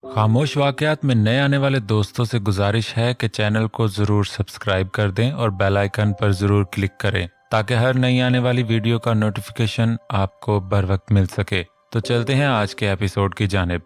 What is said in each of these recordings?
खामोश वाकयात में नए आने वाले दोस्तों से गुजारिश है कि चैनल को ज़रूर सब्सक्राइब कर दें और बेल आइकन पर ज़रूर क्लिक करें ताकि हर नई आने वाली वीडियो का नोटिफिकेशन आपको बर वक्त मिल सके। तो चलते हैं आज के एपिसोड की जानिब।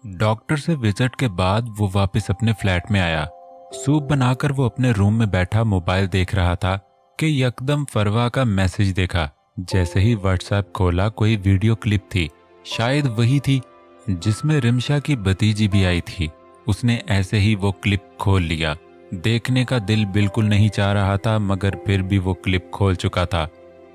डॉक्टर से विजिट के बाद वो वापस अपने फ्लैट में आया। सूप बनाकर वो अपने रूम में बैठा मोबाइल देख रहा था कि यकदम फरवा का मैसेज देखा। जैसे ही व्हाट्सएप खोला कोई वीडियो क्लिप थी, शायद वही थी जिसमें रिमशा की भतीजी भी आई थी। उसने ऐसे ही वो क्लिप खोल लिया। देखने का दिल बिल्कुल नहीं चाह रहा था, मगर फिर भी वो क्लिप खोल चुका था।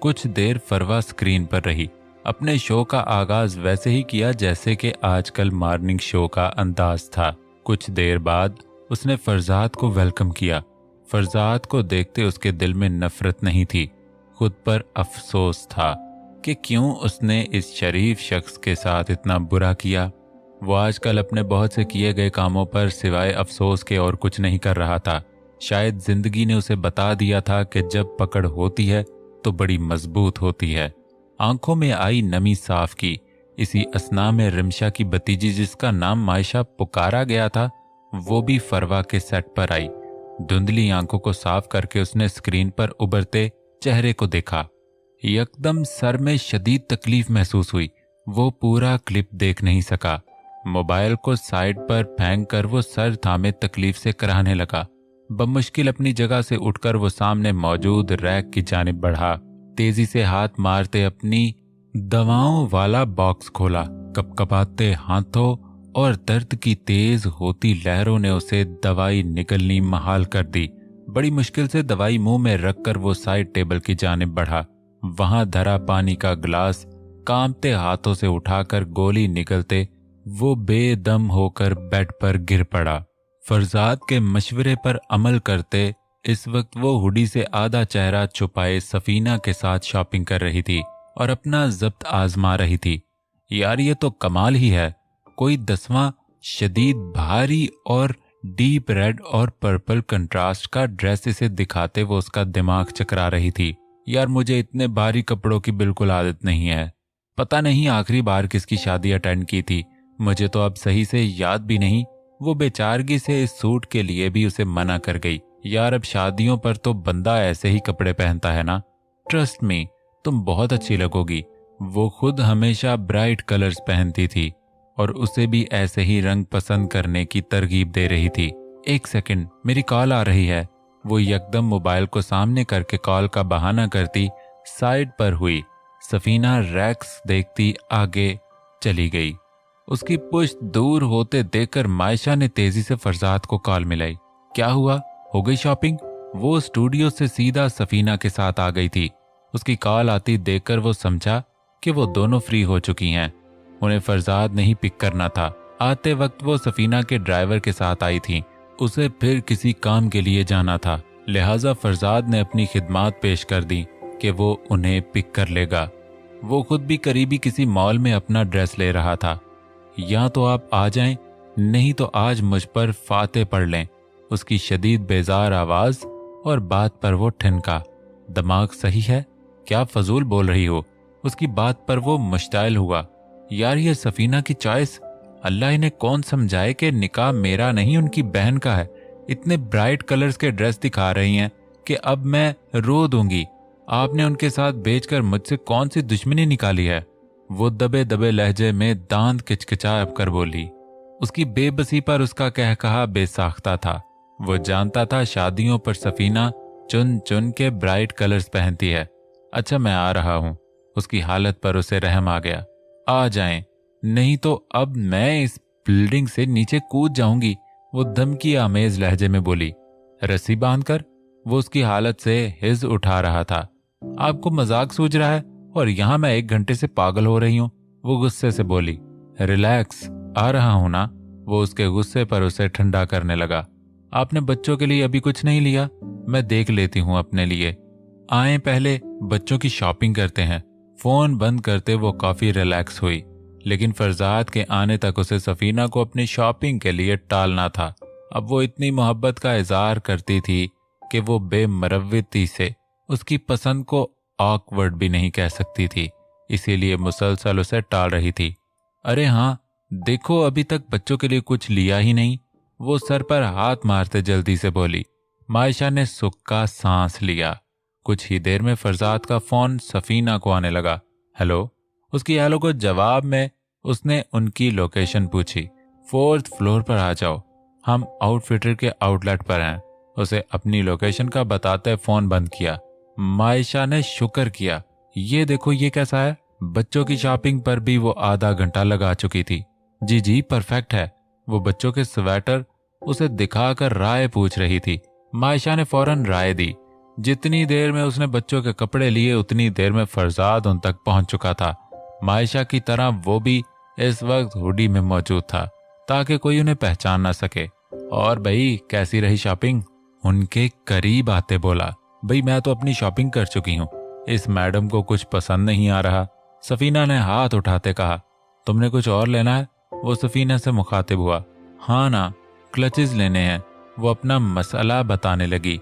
कुछ देर फरवा स्क्रीन पर रही। अपने शो का आगाज वैसे ही किया जैसे कि आजकल मॉर्निंग शो का अंदाज था। कुछ देर बाद उसने फरजाद को वेलकम किया। फरजाद को देखते उसके दिल में नफरत नहीं थी, खुद पर अफसोस था कि क्यों उसने इस शरीफ शख्स के साथ इतना बुरा किया। वो आजकल अपने बहुत से किए गए कामों पर सिवाय अफसोस के और कुछ नहीं कर रहा था। शायद जिंदगी ने उसे बता दिया था कि जब पकड़ होती है तो बड़ी मजबूत होती है। आंखों में आई नमी साफ की। इसी असना में रिमशा की भतीजी, जिसका नाम मायशा पुकारा गया था, वो भी फरवा के सेट पर आई। धुंधली आंखों को साफ करके उसने स्क्रीन पर उभरते चेहरे को देखा। यकदम सर में शदीद तकलीफ महसूस हुई। वो पूरा क्लिप देख नहीं सका। मोबाइल को साइड पर फेंक कर वो सर थामे तकलीफ से कराहने लगा। बमुश्किल अपनी जगह से उठकर वो सामने मौजूद रैक की जानिब बढ़ा। तेजी से हाथ मारते अपनी दवाओं वाला बॉक्स खोला। कपकपाते हाथों और दर्द की तेज होती लहरों ने उसे दवाई निकलनी महाल कर दी। बड़ी मुश्किल से दवाई मुंह में रखकर वो साइड टेबल की जानिब बढ़ा। वहां धरा पानी का गिलास कांपते हाथों से उठाकर गोली निकलते वो बेदम होकर बेड पर गिर पड़ा। फरजाद के मशवरे पर अमल करते इस वक्त वो हुडी से आधा चेहरा छुपाए सफीना के साथ शॉपिंग कर रही थी और अपना जब्त आजमा रही थी। यार ये तो कमाल ही है। कोई 10वां शदीद भारी और डीप रेड और पर्पल कंट्रास्ट का ड्रेस इसे दिखाते वो उसका दिमाग चकरा रही थी। यार मुझे इतने भारी कपड़ों की बिल्कुल आदत नहीं है। पता नहीं आखिरी बार किसकी शादी अटेंड की थी, मुझे तो अब सही से याद भी नहीं। वो बेचारगी से इस सूट के लिए भी उसे मना कर गई। यार अब शादियों पर तो बंदा ऐसे ही कपड़े पहनता है ना। ट्रस्ट मी, तुम बहुत अच्छी लगोगी। वो खुद हमेशा ब्राइट कलर्स पहनती थी और उसे भी ऐसे ही रंग पसंद करने की तरगीब दे रही थी। एक सेकंड, मेरी कॉल आ रही है। वो यकदम मोबाइल को सामने करके कॉल का बहाना करती साइड पर हुई। सफीना रैक्स देखती आगे चली गई। उसकी पुश्त दूर होते देखकर मायशा ने तेजी से फरजाद को कॉल मिलाई। क्या हुआ, हो गई शॉपिंग? वो स्टूडियो से सीधा सफीना के साथ आ गई थी। उसकी कॉल आती देखकर वो समझा कि वो दोनों फ्री हो चुकी हैं। उन्हें फरजाद नहीं पिक करना था। आते वक्त वो सफीना के ड्राइवर के साथ आई थी। उसे फिर किसी काम के लिए जाना था, लिहाजा फरजाद ने अपनी खिदमात पेश कर दी कि वो उन्हें पिक कर लेगा। वो खुद भी करीबी किसी मॉल में अपना ड्रेस ले रहा था। या तो आप आ जाएं, नहीं तो आज मुझ पर फाते पढ़ लें। उसकी शदीद बेजार आवाज और बात पर वो ठनका। दिमाग सही है? क्या फजूल बोल रही हो? उसकी बात पर वो मुश्ताइल हुआ। यार ये सफीना की चॉइस, अल्लाह इन्हें कौन समझाए कि निकाह मेरा नहीं उनकी बहन का है। इतने ब्राइट कलर्स के ड्रेस दिखा रही हैं कि अब मैं रो दूंगी। आपने उनके साथ बेचकर मुझसे कौन सी दुश्मनी निकाली है? वो दबे दबे लहजे में दांत किचकिचा कर बोली। उसकी बेबसी पर उसका कहकहा बेसाख्ता था। वो जानता था शादियों पर सफीना चुन चुन के ब्राइट कलर्स पहनती है। अच्छा मैं आ रहा हूं। उसकी हालत पर उसे रहम आ गया। आ जाएं, नहीं तो अब मैं इस बिल्डिंग से नीचे कूद जाऊंगी। वो धमकी आमेज लहजे में बोली। रस्सी बांधकर? वो उसकी हालत से हिज उठा रहा था। आपको मजाक सूझ रहा है और यहां मैं 1 घंटे से पागल हो रही हूं। वो गुस्से से बोली। रिलैक्स, आ रहा हूं ना। वो उसके गुस्से पर उसे ठंडा करने लगा। आपने बच्चों के लिए अभी कुछ नहीं लिया? मैं देख लेती हूं अपने लिए। आए पहले बच्चों की शॉपिंग करते हैं। फोन बंद करते वो काफी रिलैक्स हुई, लेकिन फरजाद के आने तक उसे सफीना को अपनी शॉपिंग के लिए टालना था। अब वो इतनी मोहब्बत का इजहार करती थी कि वो बेमरवती से उसकी पसंद को ऑकवर्ड भी नहीं कह सकती थी, इसीलिए मुसलसल उसे टाल रही थी। अरे हाँ, देखो अभी तक बच्चों के लिए कुछ लिया ही नहीं। वो सर पर हाथ मारते जल्दी से बोली। मायशा ने सुख का सांस लिया। कुछ ही देर में फरजाद का फोन सफीना को आने लगा। हेलो। उसकी हेलो को जवाब में उसने उनकी लोकेशन पूछी। 4th फ्लोर पर आ जाओ, हम आउटफिटर के आउटलेट पर हैं। उसे अपनी लोकेशन का बताते फोन बंद किया। मायशा ने शुक्र किया। ये देखो ये कैसा है। बच्चों की शॉपिंग पर भी वो आधा घंटा लगा चुकी थी। जी जी परफेक्ट है। वो बच्चों के स्वेटर उसे दिखाकर राय पूछ रही थी। मायशा ने फौरन राय दी। जितनी देर में उसने बच्चों के कपड़े लिए उतनी देर में फरजाद उन तक पहुंच चुका था। मायशा की तरह वो भी इस वक्त हुडी में मौजूद था ताकि कोई उन्हें पहचान ना सके। और भाई कैसी रही शॉपिंग? उनके करीब आते बोला। भाई मैं तो अपनी शॉपिंग कर चुकी हूँ, इस मैडम को कुछ पसंद नहीं आ रहा। सफीना ने हाथ उठाते कहा। तुमने कुछ और लेना है? वो सफीना से मुखातिब हुआ। हाँ ना, क्लचेस लेने हैं। वो अपना मसला बताने लगी।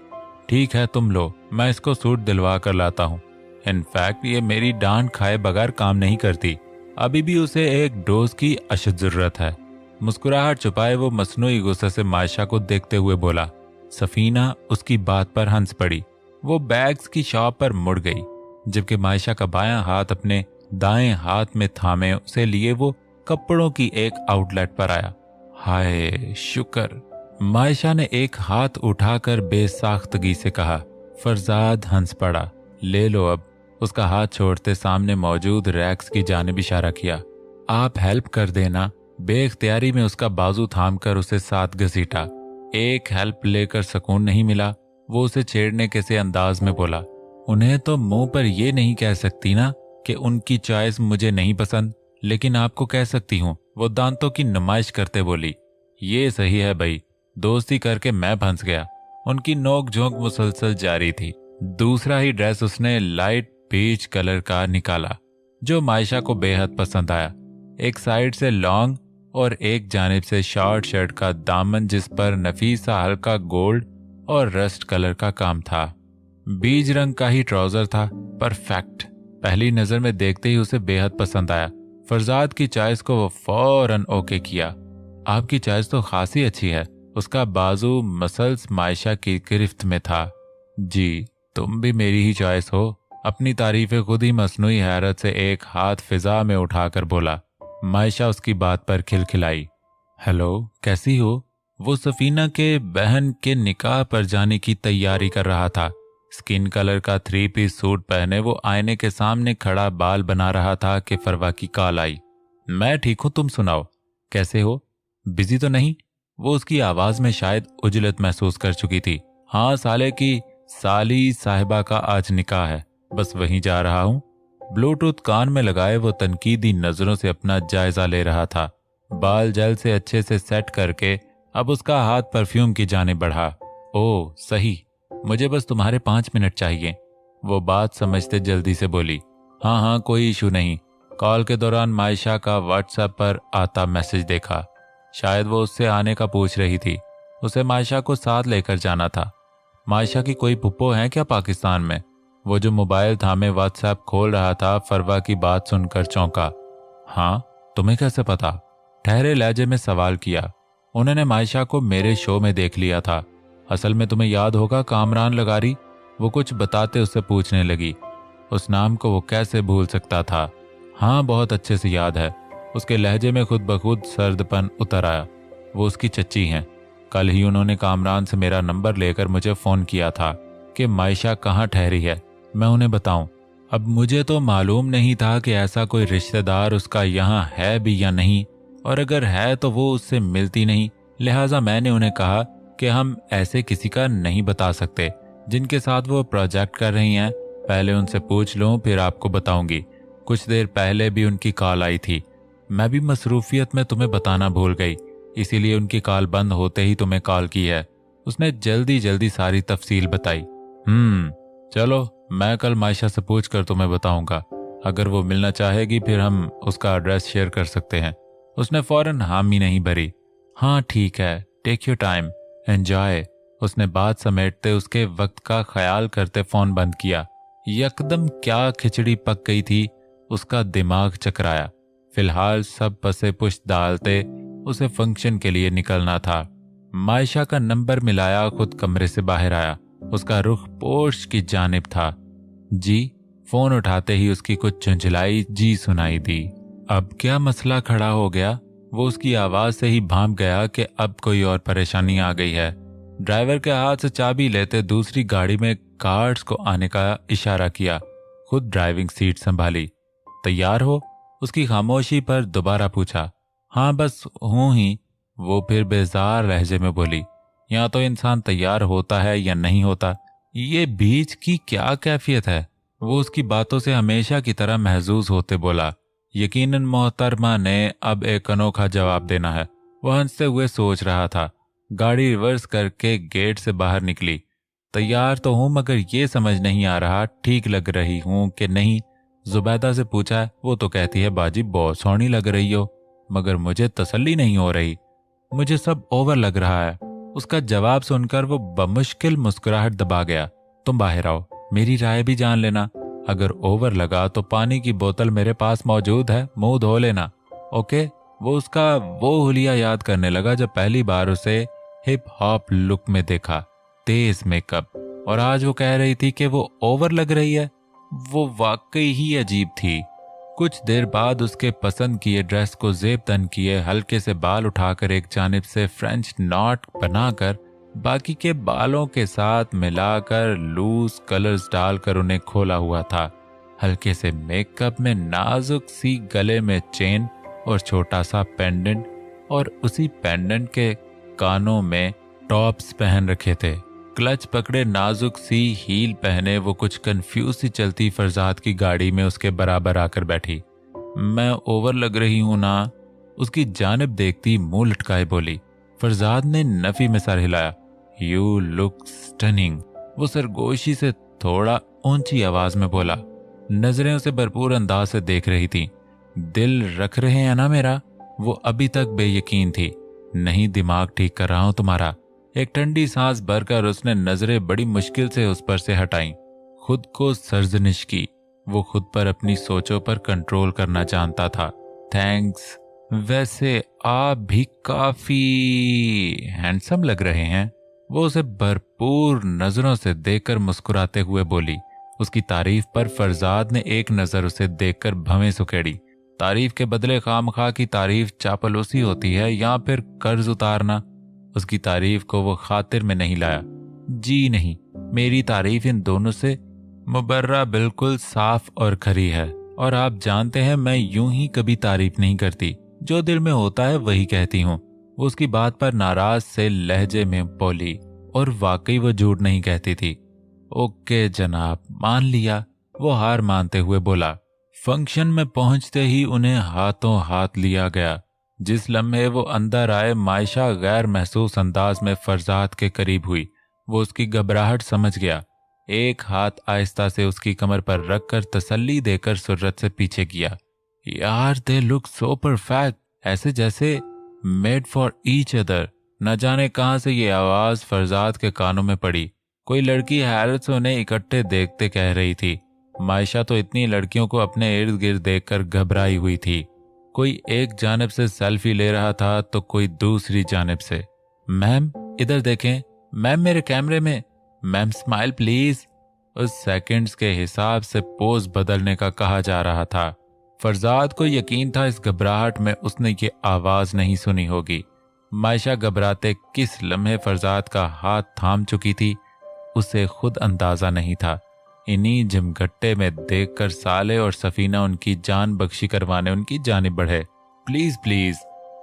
ठीक है तुम लो, मैं इसको सूट दिलवा कर लाता हूँ। इनफैक्ट ये मेरी डांट खाए बगैर काम नहीं करती। अभी भी उसे एक डोज की अशद जरूरत है। मुस्कुराहट छुपाए वो मसनूई गुस्से से मायशा को देखते हुए बोला। सफीना उसकी बात पर हंस पड़ी। वो बैग्स की शॉप पर मुड़ गई, जबकि मायशा का बायां हाथ अपने दाएं हाथ में थामे उसे लिए वो कपड़ों की एक आउटलेट पर आया। हाय शुक्र। मायशा ने एक हाथ उठाकर बेसाख्तगी से कहा। फरजाद हंस पड़ा। ले लो अब। उसका हाथ छोड़ते सामने मौजूद रैक्स की जानिब इशारा किया। आप हेल्प कर देना। बेख्तियारी में उसका बाजू थामकर उसे साथ घसीटा। एक हेल्प लेकर सुकून नहीं मिला। वो उसे छेड़ने के से अंदाज में बोला। उन्हें तो मुंह पर यह नहीं कह सकती ना कि उनकी चॉइस मुझे नहीं पसंद, लेकिन आपको कह सकती हूँ। वो दांतों की नुमाइश करते बोली। ये सही है भाई, दोस्ती करके मैं फंस गया। उनकी नोक झोंक मुसलसल जारी थी। दूसरा ही ड्रेस उसने लाइट पीच कलर का निकाला जो मायशा को बेहद पसंद आया। एक साइड से लॉन्ग और एक जानिब से शॉर्ट शर्ट का दामन जिस पर नफीसा हल्का गोल्ड और रस्ट कलर का काम था। बीज रंग का ही ट्राउजर था। परफेक्ट। पहली नजर में देखते ही उसे बेहद पसंद आया। फरजाद की चॉइस को वो फौरन ओके किया। आपकी चॉइस तो खासी अच्छी है। उसका बाजू मसल्स मायशा की गिरफ्त में था। जी तुम भी मेरी ही चॉइस हो। अपनी तारीफें खुद ही मसनूई हैरत से एक हाथ फिजा में उठाकर बोला। मायशा उसकी बात पर खिलखिलाई। हेलो कैसी हो? वो सफीना के बहन के निकाह पर जाने की तैयारी कर रहा था। स्किन कलर का 3 पीस सूट पहने वो आईने के सामने खड़ा बाल बना रहा था कि फरवा की कॉल आई। मैं ठीक हूं, तुम सुनाओ कैसे हो? बिजी तो नहीं? वो उसकी आवाज में शायद उजलत महसूस कर चुकी थी। हाँ, साले की साली साहिबा का आज निकाह है, बस वहीं जा रहा हूं। ब्लूटूथ कान में लगाए वो तनकीदी नजरों से अपना जायजा ले रहा था। बाल जेल से अच्छे से सेट करके अब उसका हाथ परफ्यूम की जाने बढ़ा। ओह सही, मुझे बस तुम्हारे 5 मिनट चाहिए। वो बात समझते जल्दी से बोली। हाँ हाँ कोई इशू नहीं। कॉल के दौरान मायशा का व्हाट्सएप पर आता मैसेज देखा। शायद वो उससे आने का पूछ रही थी। उसे मायशा को साथ लेकर जाना था। मायशा की कोई पुप्पो है क्या पाकिस्तान में? वो जो मोबाइल थामे व्हाट्सएप खोल रहा था फरवा की बात सुनकर चौंका। हाँ, तुम्हें कैसे पता? ठहरे लहजे में सवाल किया। उन्होंने मायशा को मेरे शो में देख लिया था। असल में तुम्हें याद होगा कामरान लगारी? वो कुछ बताते उससे पूछने लगी। उस नाम को वो कैसे भूल सकता था? हाँ बहुत अच्छे से याद है। उसके लहजे में खुद ब खुद सर्दपन उतर आया। वो उसकी चच्ची हैं। कल ही उन्होंने कामरान से मेरा नंबर लेकर मुझे फ़ोन किया था कि मायशा कहाँ ठहरी है, मैं उन्हें बताऊं। अब मुझे तो मालूम नहीं था कि ऐसा कोई रिश्तेदार उसका यहाँ है भी या नहीं, और अगर है तो वो उससे मिलती नहीं। लिहाजा मैंने उन्हें कहा कि हम ऐसे किसी का नहीं बता सकते जिनके साथ वो प्रोजेक्ट कर रही हैं। पहले उनसे पूछ लूं फिर आपको बताऊंगी। कुछ देर पहले भी उनकी कॉल आई थी। मैं भी मसरूफियत में तुम्हें बताना भूल गई, इसीलिए उनकी कॉल बंद होते ही तुम्हें कॉल की है। उसने जल्दी जल्दी सारी तफसील बताई। चलो मैं कल मायशा से पूछ कर तुम्हें बताऊंगा। अगर वो मिलना चाहेगी फिर हम उसका एड्रेस शेयर कर सकते हैं। उसने फौरन हामी नहीं भरी। हाँ ठीक है, टेक योर टाइम, एंजॉय। उसने बात समेटते उसके वक्त का ख्याल करते फोन बंद किया। यकदम क्या खिचड़ी पक गई थी, उसका दिमाग चकराया। फिलहाल सब पसे पुष्ट डालते उसे फंक्शन के लिए निकलना था। मायशा का नंबर मिलाया, खुद कमरे से बाहर आया। उसका रुख पोर्च की जानिब था। जी। फोन उठाते ही उसकी कुछ झुंझलाई जी सुनाई दी। अब क्या मसला खड़ा हो गया? वो उसकी आवाज से ही भांप गया कि अब कोई और परेशानी आ गई है। ड्राइवर के हाथ से चाबी लेते दूसरी गाड़ी में कार्ड्स को आने का इशारा किया। खुद ड्राइविंग सीट संभाली। तैयार हो? उसकी खामोशी पर दोबारा पूछा। हाँ बस हूं ही। वो फिर बेजार लहजे में बोली, या तो इंसान तैयार होता है या नहीं होता, ये बीच की क्या कैफियत है? वो उसकी बातों से हमेशा की तरह महजूज होते बोला। यकीनन मोहतरमा ने अब एक अनोखा जवाब देना है। वह हंसते हुए सोच रहा था। गाड़ी रिवर्स करके गेट से बाहर निकली। तैयार तो हूं मगर ये समझ नहीं आ रहा ठीक लग रही हूं कि नहीं। जुबैदा से पूछा। वो तो कहती है बाजी बहुत सोहनी लग रही हो, मगर मुझे तसल्ली नहीं हो रही। मुझे सब ओवर लग रहा है। उसका जवाब सुनकर वो बमुश्किल मुस्कुराहट दबा गया। तुम बाहर आओ, मेरी राय भी जान लेना। अगर ओवर लगा तो पानी की बोतल मेरे पास मौजूद है, मुंह धो लेना। ओके? वो उसका वो हुलिया याद करने लगा जब पहली बार उसे हिप हॉप लुक में देखा, तेज मेकअप, और आज वो कह रही थी कि वो ओवर लग रही है। वो वाकई ही अजीब थी। कुछ देर बाद उसके पसंद किए ड्रेस को जेब तन किए, हल्के से बाल उठाकर एक जानिब से फ्रेंच नॉट बनाकर बाकी के बालों के साथ मिलाकर लूज कलर्स डालकर उन्हें खोला हुआ था। हल्के से मेकअप में नाजुक सी गले में चेन और छोटा सा पेंडेंट, और उसी पेंडेंट के कानों में टॉप्स पहन रखे थे। क्लच पकड़े नाजुक सी हील पहने वो कुछ कंफ्यूज सी चलती फरजाद की गाड़ी में उसके बराबर आकर बैठी। मैं ओवर लग रही हूं ना? उसकी जानिब देखती मुंह लटकाए बोली। फरजाद ने नफी में सर हिलाया। You look stunning. वो सरगोशी से थोड़ा ऊंची आवाज में बोला। नजरें उसे भरपूर अंदाज से देख रही थी। दिल रख रहे हैं ना मेरा? वो अभी तक बेयकीन थी। नहीं, दिमाग ठीक कर रहा हूं तुम्हारा। एक ठंडी सांस भरकर उसने नजरें बड़ी मुश्किल से उस पर से हटाई। खुद को सरजनिश की। वो खुद पर अपनी सोचों पर कंट्रोल करना जानता था। थैंक्स। वैसे आप भी काफी हैंडसम लग रहे हैं। वो उसे भरपूर नजरों से देखकर मुस्कुराते हुए बोली। उसकी तारीफ पर फरजाद ने एक नजर उसे देखकर भवें सुखेड़ी। तारीफ के बदले खामखा की तारीफ चापलूसी होती है या फिर कर्ज उतारना। उसकी तारीफ को वो खातिर में नहीं लाया। जी नहीं, मेरी तारीफ इन दोनों से मुबर्रा बिल्कुल साफ और खरी है, और आप जानते हैं मैं यूं ही कभी तारीफ नहीं करती। जो दिल में होता है वही कहती हूँ। वो उसकी बात पर नाराज से लहजे में बोली, और वाकई वो झूठ नहीं कहती थी। ओके जनाब, मान लिया। वो हार मानते हुए बोला। फंक्शन में पहुंचते ही उन्हें हाथों हाथ लिया गया। जिस लम्हे वो अंदर आए, मायशा गैर महसूस अंदाज में फरजाद के करीब हुई। वो उसकी घबराहट समझ गया। एक हाथ आहिस्ता से उसकी कमर पर रखकर तसल्ली देकर सुर्रत से पीछे किया। यार, दे लुक सो परफेक्ट, ऐसे जैसे मेड फॉर ईच अदर। न जाने कहां से ये आवाज फरजाद के कानों में पड़ी। कोई लड़की हैरत से उन्हें इकट्ठे देखते कह रही थी। मायशा तो इतनी लड़कियों को अपने इर्द गिर्द देखकर घबराई हुई थी। कोई एक जानिब से सेल्फी ले रहा था तो कोई दूसरी जानिब से। मैम इधर देखें, मैम मेरे कैमरे में, मैम स्माइल प्लीज। उस सेकंड्स के हिसाब से पोज बदलने का कहा जा रहा था। फरजाद को यकीन था इस घबराहट में उसने ये आवाज नहीं सुनी होगी। मायशा घबराते किस लम्हे फरजाद का हाथ थाम चुकी थी उसे खुद अंदाजा नहीं था। इन्हीं झमघट्टे में देखकर साले और सफीना उनकी जान बख्शी करवाने उनकी जानिब बढ़े। प्लीज प्लीज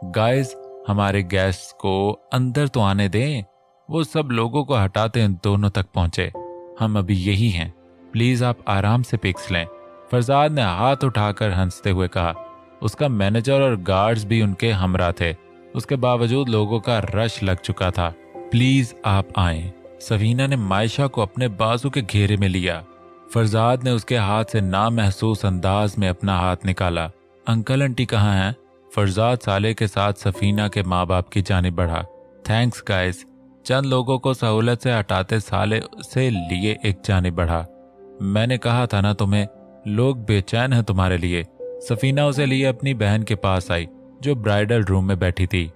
गाइस, हमारे गेस्ट्स को अंदर तो आने दें। वो सब लोगों को हटाते दोनों तक पहुंचे। हम अभी यही हैं, प्लीज आप आराम से पिक्स लें। फरजाद ने हाथ उठाकर हंसते हुए कहा। उसका मैनेजर और गार्ड्स भी उनके हमरा थे। उसके बावजूद लोगों का रश लग चुका था। प्लीज आप आएं। सफीना ने मायशा को अपने बाजू के घेरे में लिया। फरजाद ने उसके हाथ से नामहसूस अंदाज में अपना हाथ निकाला। अंकल आंटी कहाँ हैं? फरजाद साले के साथ सफीना के माँ बाप की जानिब बढ़ा। Thanks guys. चंद लोगों को सहूलत से हटाते साले से लिए एक जानिब बढ़ा। मैंने कहा था ना तुम्हें, लोग बेचैन हैं तुम्हारे लिए। सफीना उसे लिए अपनी बहन के पास आई जो ब्राइडल रूम में बैठी थी।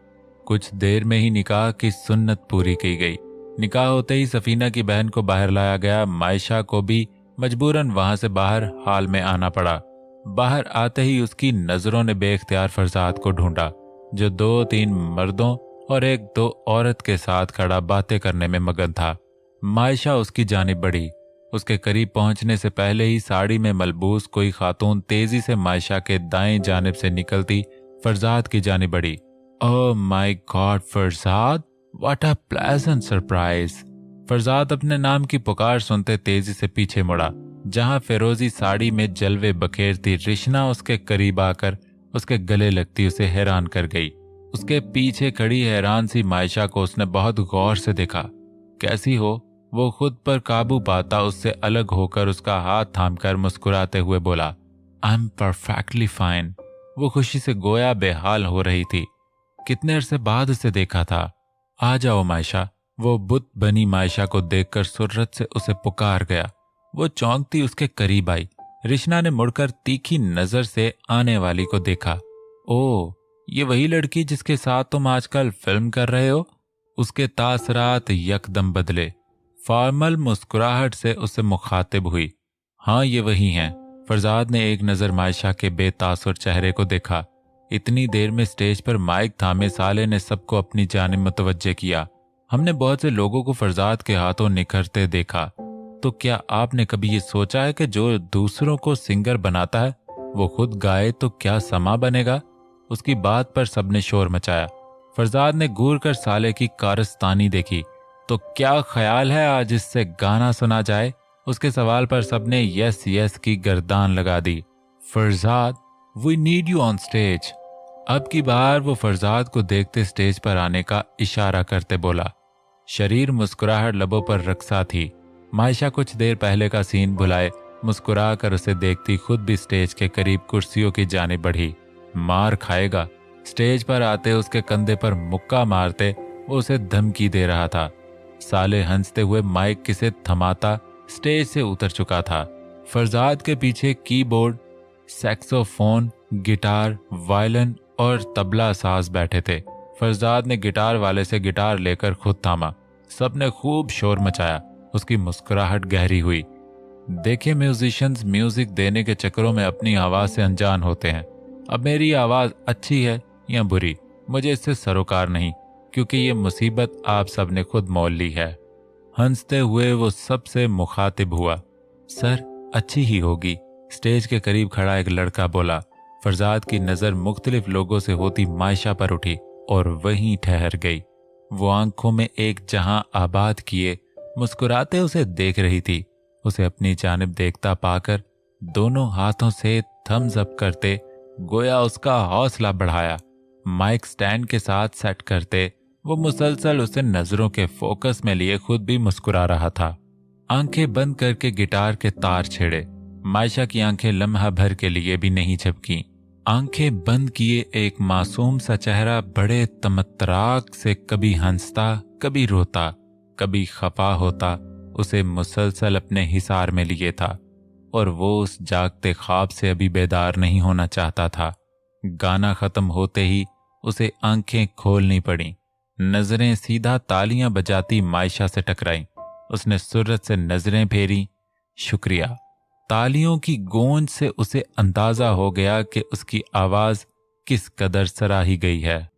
कुछ देर में ही निकाह की सुन्नत पूरी की गई। निकाह होते ही सफीना की बहन को बाहर लाया गया। मायशा को भी मजबूरन वहां से बाहर हाल में आना पड़ा। बाहर आते ही उसकी नजरों ने बेख्तियार फरजाद को ढूंढा जो 2-3 मर्दों और 1-2 औरत के साथ खड़ा बातें करने में मगन था। मायशा उसकी जानिब बढ़ी। उसके करीब पहुंचने से पहले ही साड़ी में मलबूस कोई खातून तेजी से मायशा के दाएं जानिब से निकलती फरजाद की जानिब बढ़ी। Oh my God Farzad, what a pleasant surprise. Farzad अपने नाम की पुकार सुनते तेजी से पीछे मुड़ा। जहां फिरोजी साड़ी में जलवे बखेरती रिशना उसके करीब आकर उसके गले लगती उसे हैरान कर गई। उसके पीछे खड़ी हैरान सी मायशा को उसने बहुत गौर से देखा। कैसी हो? वो खुद पर काबू पाता उससे अलग होकर उसका हाथ थामकर मुस्कुराते हुए बोला, आई एम परफेक्टली फाइन। वो खुशी से गोया बेहाल हो रही थी। कितने अरसे बाद उसे देखा था। आ जाओ मायशा। वो बुत बनी मायशा को देखकर सुर्रत से उसे पुकार गया। वो चौंकती उसके करीब आई। रिशना ने मुड़कर तीखी नजर से आने वाली को देखा। ओ, ये वही लड़की जिसके साथ तुम आजकल फिल्म कर रहे हो? उसके तासरात यकदम बदले। फॉर्मल मुस्कुराहट से उससे मुखातिब हुई। हाँ, ये वही हैं। फरजाद ने एक नजर मायशा के बेतासुर चेहरे को देखा। इतनी देर में स्टेज पर माइक थामे साले ने सबको अपनी जानिब मुतवज्जे किया। हमने बहुत से लोगों को फरजाद के हाथों निखरते देखा। तो क्या आपने कभी ये सोचा है कि जो दूसरों को सिंगर बनाता है वो खुद गाए तो क्या समा बनेगा? उसकी बात पर सबने शोर मचाया। फरजाद ने घूर कर साले की कारस्तानी देखी। तो क्या ख्याल है आज इससे गाना सुना जाए? उसके सवाल पर सबने यस यस की गर्दान लगा दी। Farzad, we need you on stage. अब की बार वो फरजाद को देखते स्टेज पर आने का इशारा करते बोला। शरीर मुस्कुराहट लबों पर रक्सा थी। मायशा कुछ देर पहले का सीन भुलाए मुस्कुरा कर उसे देखती खुद भी स्टेज के करीब कुर्सियों की जानिब बढ़ी। मार खाएगा। स्टेज पर आते उसके कंधे पर मुक्का मारते वो उसे धमकी दे रहा था। साले हंसते हुए माइक किसे थमाता स्टेज से उतर चुका था। फरजाद के पीछे कीबोर्ड, सैक्सोफोन, गिटार, वायलिन और तबला साज बैठे थे। फरजाद ने गिटार वाले से गिटार लेकर खुद थामा। सबने खूब शोर मचाया। उसकी मुस्कुराहट गहरी हुई। देखिए, म्यूजिशियंस म्यूजिक देने के चक्करों में अपनी आवाज से अनजान होते हैं। अब मेरी आवाज अच्छी है या बुरी, मुझे इससे सरोकार नहीं, क्योंकि ये मुसीबत आप सब ने खुद मोल ली है। हंसते हुए वो सबसे मुखातिब हुआ। सर, अच्छी ही होगी। स्टेज के करीब खड़ा एक लड़का बोला। फरजाद की नजर मुख्तलिफ लोगों से होती मायशा पर उठी और वहीं ठहर गई। वो आंखों में एक जहां आबाद किए मुस्कुराते उसे देख रही थी। उसे अपनी जानिब देखता पाकर दोनों हाथों से थम्स अप करते गोया उसका हौसला बढ़ाया। माइक स्टैंड के साथ सेट करते वो मुसलसल उसे नजरों के फोकस में लिए खुद भी मुस्कुरा रहा था। आंखें बंद करके गिटार के तार छेड़े। मायशा की आंखें लम्हा भर के लिए भी नहीं झपकी। आंखें बंद किए एक मासूम सा चेहरा बड़े तमतराक से कभी हंसता, कभी रोता, कभी खफा होता उसे मुसलसल अपने हिसार में लिए था और वो उस जागते ख्वाब से अभी बेदार नहीं होना चाहता था। गाना खत्म होते ही उसे आंखें खोलनी पड़ी। नजरें सीधा तालियां बजाती मायशा से टकराईं। उसने सुर्रत से नजरें फेरी। शुक्रिया। तालियों की गूंज से उसे अंदाजा हो गया कि उसकी आवाज किस कदर सराही गई है।